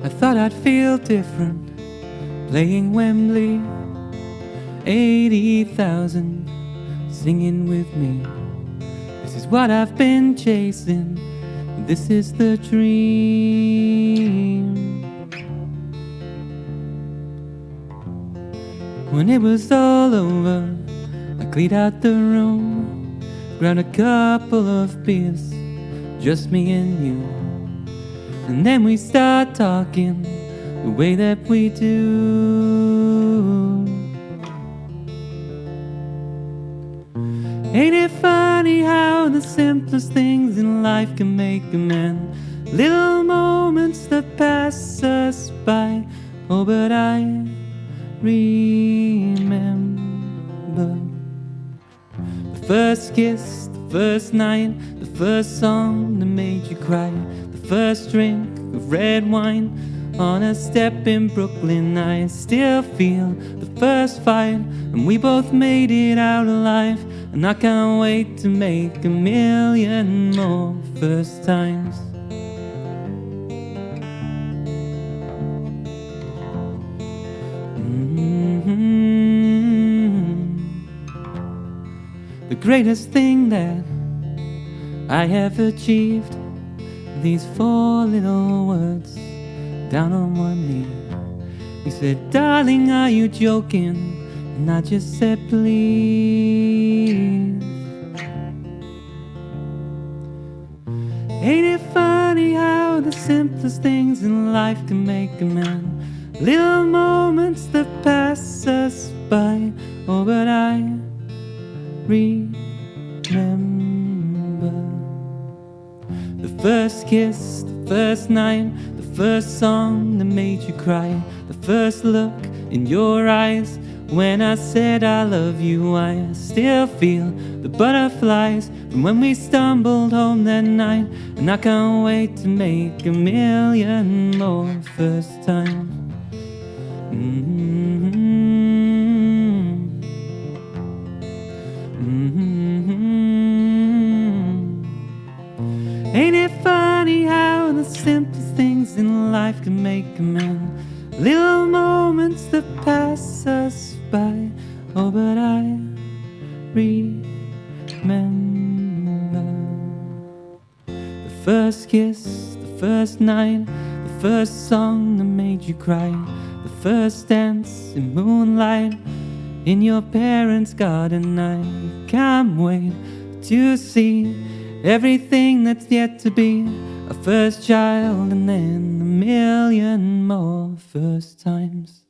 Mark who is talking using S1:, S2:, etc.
S1: I thought I'd feel different playing Wembley. 80,000 singing with me. This is what I've been chasing. This is the dream. When it was all over, I cleared out the room, grabbed a couple of beers, just me and you. And then we start talking the way that we do. Ain't it funny how the simplest things in life can make a man? Little moments that pass us by. Oh, but I remember the first kiss, the first night, the first song that made you cry, the first drink of red wine on a step in Brooklyn. I still feel the first fight, and we both made it out alive. And I can't wait to make a million more first times. The greatest thing that I have achieved, these 4 little words down on one knee. He said, darling, are you joking? And I just said, please. Ain't it funny how the simplest things in life can make a man? Little moments that pass us by. Oh, but I remember the first kiss, the first night, the first song that made you cry, the first look in your eyes when I said I love you. I still feel the butterflies from when we stumbled home that night. And I can't wait to make a million more first times. Ain't it funny how the simplest things in life can make a man? Little moments that pass us by. Oh, but I remember the first kiss, the first night, the first song that made you cry, the first dance in moonlight in your parents' garden. I can't wait to see everything that's yet to be. A first child and then a million more first times.